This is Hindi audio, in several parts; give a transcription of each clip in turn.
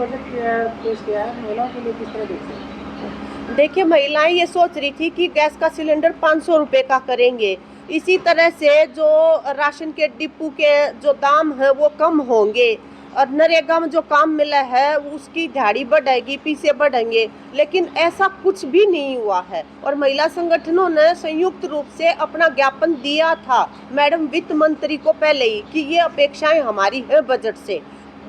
बजट पेश किया है, महिलाओं के लिए किस तरह देखते हैं? देखिए, महिलाएं ये सोच रही थी कि गैस का सिलेंडर 500 रुपए का करेंगे। इसी तरह से जो राशन के डिपो के जो दाम है वो कम होंगे और नरेगा में जो काम मिला है उसकी दिहाड़ी बढ़ेगी, पैसे बढ़ेंगे। लेकिन ऐसा कुछ भी नहीं हुआ है और महिला संगठनों ने संयुक्त रूप से अपना ज्ञापन दिया था मैडम वित्त मंत्री को पहले ही कि ये अपेक्षाएं हमारी है बजट से।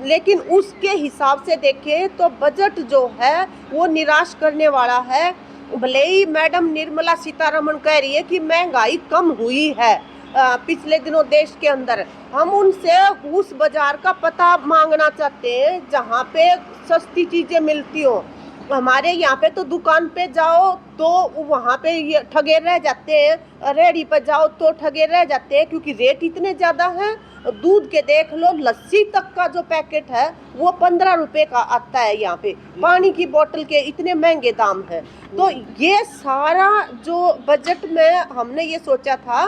लेकिन उसके हिसाब से देखें तो बजट जो है वो निराश करने वाला है। भले ही मैडम निर्मला सीतारमण कह रही है कि महंगाई कम हुई है पिछले दिनों देश के अंदर, हम उनसे उस बाजार का पता मांगना चाहते हैं जहाँ पे सस्ती चीजें मिलती हो। हमारे यहाँ पे तो दुकान पे जाओ तो वहाँ पे ये ठगे रह जाते हैं, रेहड़ी पे जाओ तो ठगे रह जाते हैं क्योंकि रेट इतने ज्यादा हैं। दूध के देख लो, लस्सी तक का जो पैकेट है वो 15 रुपए का आता है यहाँ पे। पानी की बोतल के इतने महंगे दाम हैं। तो ये सारा जो बजट में हमने ये सोचा था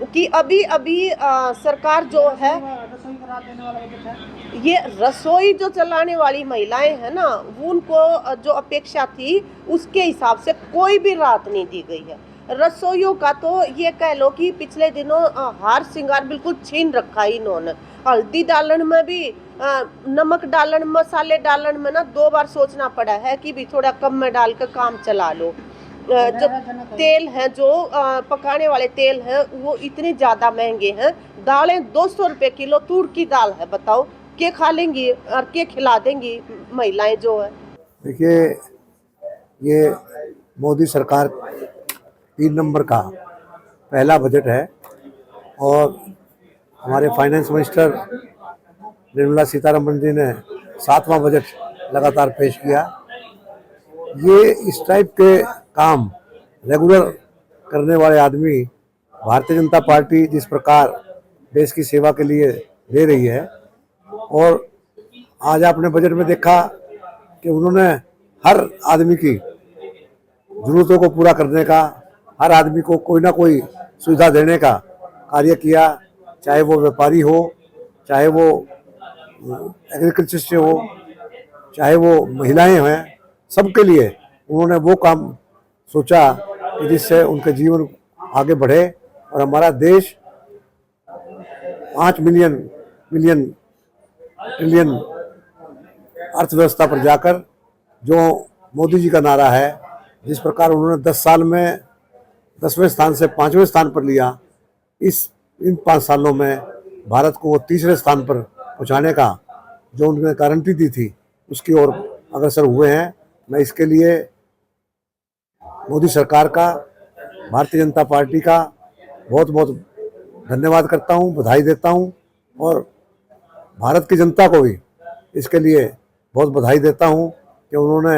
कि अभी अभी सरकार जो है रसोई का राहत देने वाला बजट है। ये रसोई जो चलाने वाली महिलाएं हैं ना, उनको जो अपेक्षा थी उसके हिसाब से कोई भी राहत नहीं दी गई है। रसोइयों का तो ये कह लो कि पिछले दिनों हार श्रृंगार बिल्कुल छीन रखा है इन्होंने। हल्दी डालन में भी नमक डालन, मसाले डालन में ना 2 बार सोचना पड़ा है कि भी थोड़ा कम में डाल कर काम चला लो। जो तेल है, जो पकाने वाले तेल हैं वो इतने ज्यादा महंगे हैं। दालें 200 रुपए किलो तूर की दाल है, बताओ के खा लेंगी और के खिला देंगी महिलाएं जो है। देखिए, ये मोदी सरकार 3 नंबर का पहला बजट है और हमारे फाइनेंस मिनिस्टर निर्मला सीतारमण जी ने 7वां बजट लगातार पेश किया। ये इस टाइप के काम रेगुलर करने वाले आदमी भारतीय जनता पार्टी जिस प्रकार देश की सेवा के लिए दे रही है, और आज आपने बजट में देखा कि उन्होंने हर आदमी की ज़रूरतों को पूरा करने का, हर आदमी को कोई ना कोई सुविधा देने का कार्य किया। चाहे वो व्यापारी हो, चाहे वो एग्रीकल्चर से हो, चाहे वो महिलाएं हैं, सबके लिए उन्होंने वो काम सोचा कि जिससे उनके जीवन आगे बढ़े और हमारा देश 5 मिलियन ट्रिलियन अर्थव्यवस्था पर जाकर, जो मोदी जी का नारा है, जिस प्रकार उन्होंने 10 साल में 10वें स्थान से 5वें स्थान पर लिया, इन 5 सालों में भारत को वो 3रे स्थान पर पहुंचाने का जो उन्होंने गारंटी दी थी उसकी ओर अग्रसर हुए हैं। मैं इसके लिए मोदी सरकार का, भारतीय जनता पार्टी का बहुत बहुत धन्यवाद करता हूं, बधाई देता हूं और भारत की जनता को भी इसके लिए बहुत बधाई देता हूं कि उन्होंने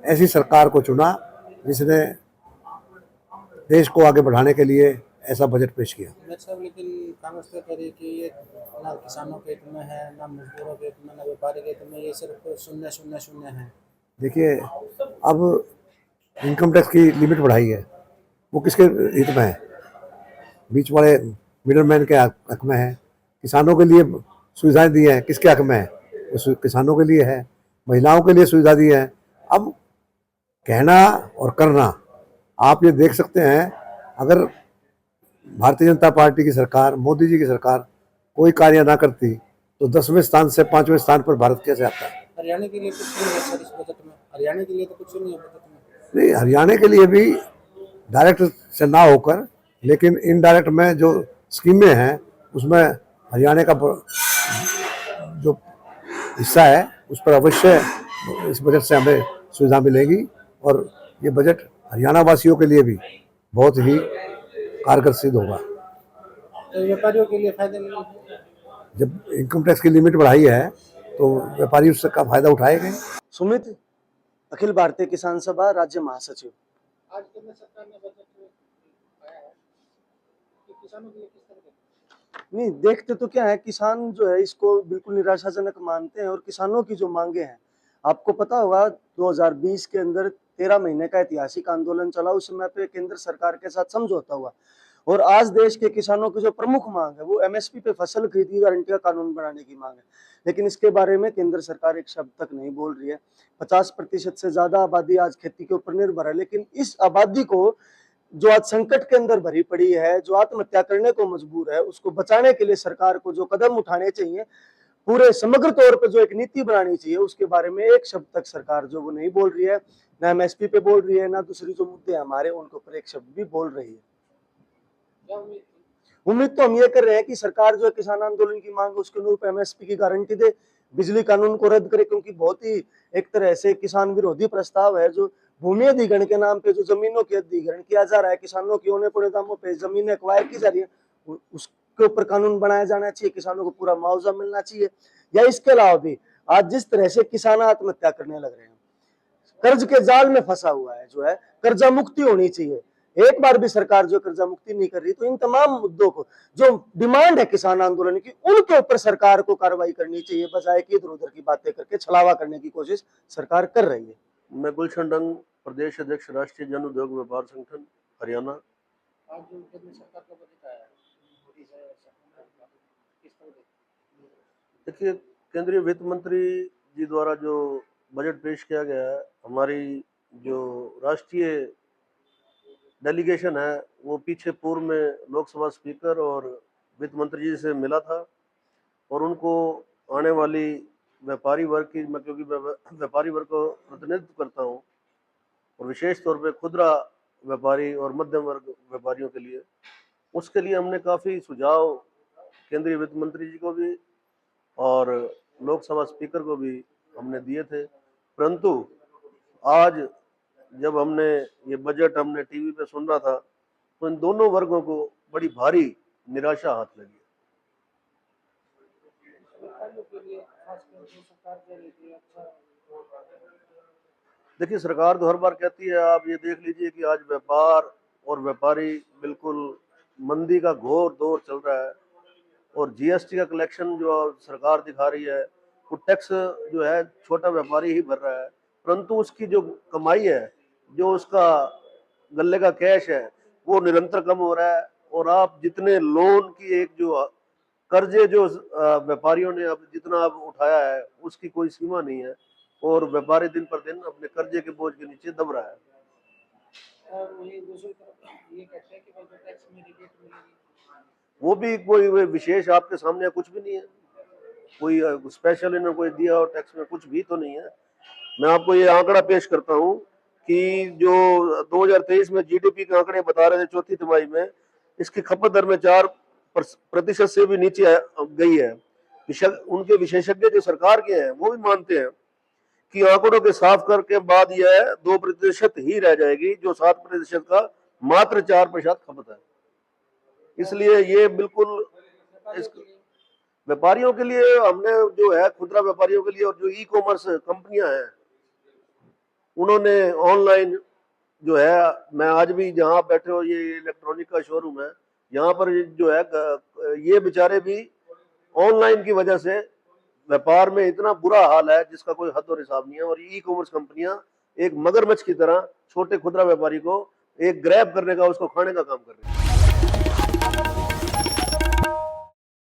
ऐसी सरकार को चुना जिसने देश को आगे बढ़ाने के लिए ऐसा बजट पेश किया। लेकिन कांग्रेस तो कह रही है कि ये ना किसानों के हित में है, ना मजदूरों के हित में, ना व्यापारी के हित में, ये सिर्फ शून्य शून्य शून्य है। देखिए, अब इनकम टैक्स की लिमिट बढ़ाई है, वो किसके हित में है? बीच वाले मिडल मैन के हक में है। किसानों के लिए सुविधाएं दी हैं, किसके हक में है? वो किसानों के लिए है। महिलाओं के लिए सुविधा दी है। अब कहना और करना आप ये देख सकते हैं। अगर भारतीय जनता पार्टी की सरकार, मोदी जी की सरकार कोई कार्य ना करती तो 10वें स्थान से 5वें स्थान पर भारत कैसे आता है? हरियाणा के लिए कुछ नहीं है सर इस बजट में। हरियाणा के लिए तो कुछ नहीं है बजट में। नहीं, हरियाणा के लिए भी डायरेक्ट से ना होकर, लेकिन इनडायरेक्ट में जो स्कीमें हैं उसमें हरियाणा का जो हिस्सा है उस पर अवश्य इस बजट से हमें सुविधा मिलेगी और ये बजट हरियाणा वासियों के लिए भी बहुत ही कारगर सिद्ध होगा। तो व्यापारियों के लिए फायदे नहीं है। जब इनकम टैक्स की लिमिट बढ़ाई है तो व्यापारी उसका फायदा उठाएंगे। सुमित, अखिल भारतीय किसान सभा राज्य महासचिव। आज केंद्र सरकार ने बजट आया है कि किसानों के लिए किस तरह के? नहीं, देखते तो क्या है, किसान जो है इसको बिल्कुल निराशाजनक मानते हैं और किसानों की जो मांगे हैं, आपको पता होगा 2020 के अंदर 13 महीने का ऐतिहासिक आंदोलन चला। उस समय पे केंद्र सरकार के साथ समझौता हुआ और आज देश के किसानों की जो प्रमुख मांग है वो एमएसपी पे फसल खरीद की गारंटी का कानून बनाने की मांग है। लेकिन इसके बारे में केंद्र सरकार एक शब्द तक नहीं बोल रही है। 50% से ज्यादा आबादी आज खेती के ऊपर निर्भर है, लेकिन इस आबादी को जो आज संकट के अंदर भरी पड़ी है, जो आत्महत्या करने को मजबूर है, उसको बचाने के लिए सरकार को जो कदम उठाने चाहिए, पूरे समग्र तौर पे जो एक नीति बनानी चाहिए, उसके बारे में एक शब्द तक सरकार जो वो नहीं बोल रही है। ना एमएसपी पे बोल रही है, ना दूसरी जो मुद्दे हमारे उनके ऊपर एक शब्द भी बोल रही है। क्या उम्मीद थी? उम्मीद तो हम ये कर रहे हैं कि सरकार जो है किसान आंदोलन की मांग उसके अनुरूप एमएसपी की गारंटी दे, बिजली कानून को रद्द करे, क्योंकि बहुत ही एक तरह से किसान विरोधी प्रस्ताव है जो भूमि अधिग्रहण के नाम पे जो जमीनों के अधिग्रहण किया जा रहा है, किसानों की औने पौने दामों पे जमीनें एक्वायर की जा रही है, उसके ऊपर कानून बनाया जाना चाहिए, किसानों को पूरा मुआवजा मिलना चाहिए। या इसके अलावा भी आज जिस तरह से किसान आत्महत्या करने लग रहे हैं, कर्ज के जाल में फंसा हुआ है, जो है कर्जा मुक्ति होनी चाहिए। एक बार भी सरकार जो कर्जा मुक्ति नहीं कर रही, तो इन तमाम मुद्दों को जो डिमांड है किसान आंदोलन की, उनके ऊपर सरकार को कार्रवाई करनी चाहिए, बजाय कि इधर उधर की बातें करके छलावा करने की कोशिश सरकार कर रही है। मैं गुलशन डंग, प्रदेश अध्यक्ष राष्ट्रीय जन उद्योग व्यापार संगठन हरियाणा। आज जो केंद्र सरकार का बजट आया है, मोदी सरकार किस तरह देखते हैं? देखिए, केंद्रीय वित्त मंत्री जी द्वारा जो बजट पेश किया गया है, हमारी जो राष्ट्रीय डेलीगेशन है वो पीछे पूर्व में लोकसभा स्पीकर और वित्त मंत्री जी से मिला था, और उनको आने वाली व्यापारी वर्ग की, मैं क्योंकि व्यापारी वर्ग को प्रतिनिधित्व करता हूँ, और विशेष तौर पे खुदरा व्यापारी और मध्यम वर्ग व्यापारियों के लिए, उसके लिए हमने काफ़ी सुझाव केंद्रीय वित्त मंत्री जी को भी और लोकसभा स्पीकर को भी हमने दिए थे। परंतु आज जब हमने ये बजट हमने टीवी पे सुन रहा था, तो इन दोनों वर्गों को बड़ी भारी निराशा हाथ लगी। व्यापारियों के लिए खासकर जो सरकार कह रही थी, अच्छा देखिए, सरकार तो हर बार कहती है, आप ये देख लीजिए कि आज व्यापार और व्यापारी बिल्कुल मंदी का घोर दौर चल रहा है, और जीएसटी का कलेक्शन जो सरकार दिखा रही है, वो टैक्स जो है छोटा व्यापारी ही भर रहा है, परंतु उसकी जो कमाई है, जो उसका गल्ले का कैश है, वो निरंतर कम हो रहा है। और आप जितने लोन की एक जो कर्जे जो व्यापारियों ने अब जितना अब उठाया है, उसकी कोई सीमा नहीं है, और व्यापारी दिन पर दिन अपने कर्जे के बोझ के नीचे दब रहा है। और वही दूसरी तरफ ये कहते हैं कि भाई जो टैक्स में रिबेट मिलेगी, वो भी कोई विशेष आपके सामने कुछ भी नहीं है, कोई स्पेशल इन्होंने कोई दिया और टैक्स में कुछ भी तो नहीं है। मैं आपको ये आंकड़ा पेश करता हूँ कि जो 2023 में जीडीपी के आंकड़े बता रहे थे चौथी तिमाही में, इसकी खपत दर में 4% से भी नीचे गई है। उनके विशेषज्ञ जो सरकार के हैं वो भी मानते हैं कि आंकड़ों के साफ करके बाद यह 2% ही रह जाएगी, जो 7% का मात्र 4% खपत है। इसलिए ये बिल्कुल व्यापारियों के लिए हमने जो है खुदरा व्यापारियों के लिए, और जो ई कॉमर्स कंपनियां हैं, उन्होंने ऑनलाइन जो है, मैं आज भी जहाँ बैठे हो ये इलेक्ट्रॉनिक का शोरूम है, यहाँ पर जो है ये बेचारे भी ऑनलाइन की वजह से व्यापार में इतना बुरा हाल है जिसका कोई हद और हिसाब नहीं है। और ई कॉमर्स कंपनियां एक मगरमच्छ की तरह छोटे खुदरा व्यापारी को एक ग्रैब करने का, उसको खाने का काम कर रही है।